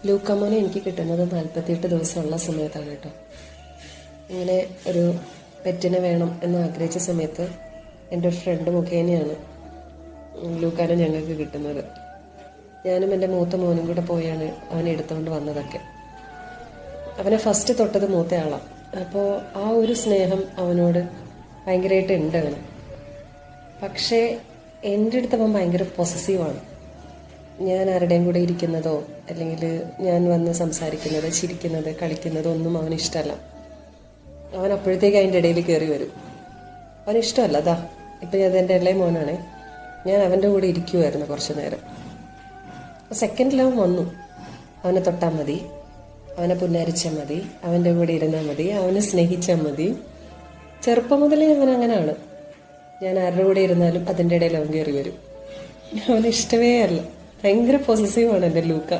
ലൂക്കാമോനെ എനിക്ക് കിട്ടുന്നത് 48 ദിവസമുള്ള സമയത്താണ് കേട്ടോ. ഇങ്ങനെ ഒരു പെറ്റിനെ വേണം എന്ന് ആഗ്രഹിച്ച സമയത്ത് എൻ്റെ ഒരു ഫ്രണ്ട് മുഖേനയാണ് ലൂക്കാനെ ഞങ്ങൾക്ക് കിട്ടുന്നത്. ഞാനും എൻ്റെ മൂത്ത മോനും കൂടെ പോയാണ് അവനെ എടുത്തുകൊണ്ട് വന്നതൊക്കെ. അവനെ ഫസ്റ്റ് തൊട്ടത് മൂത്തയാളാണ്. അപ്പോൾ ആ ഒരു സ്നേഹം അവനോട് ഭയങ്കരമായിട്ട് ഉണ്ട് അവന്. പക്ഷേ എൻ്റെ അടുത്ത് അവൻ ഭയങ്കര പൊസസീവാണ്. ഞാൻ ആരുടെയും കൂടെ ഇരിക്കുന്നതോ അല്ലെങ്കിൽ ഞാൻ വന്ന് സംസാരിക്കുന്നത്, ചിരിക്കുന്നത്, കളിക്കുന്നതോ ഒന്നും അവന് ഇഷ്ടമല്ല. അവൻ അപ്പോഴത്തേക്ക് അതിൻ്റെ ഇടയിൽ കയറി വരും. അവന് ഇഷ്ടമല്ല. അതാ ഇപ്പം അതെൻ്റെ ഇളയ മോനാണേ. ഞാൻ അവൻ്റെ കൂടെ ഇരിക്കുമായിരുന്നു കുറച്ച് നേരം. സെക്കൻഡിൽ അവൻ വന്നു. അവനെ തൊട്ടാൽ മതി, അവനെ പുന്നാരിച്ചാൽ മതി, അവൻ്റെ കൂടെ ഇരുന്നാൽ മതി, അവനെ സ്നേഹിച്ചാൽ മതി. ചെറുപ്പം മുതലേ അവൻ അങ്ങനെയാണ്. ഞാൻ ആരുടെ കൂടെ ഇരുന്നാലും അതിൻ്റെ ഇടയിൽ അവൻ കയറി വരും. അവന് ഇഷ്ടമേ അല്ല. ഭയങ്കര പോസസീവാണ് എൻ്റെ ലൂക്ക.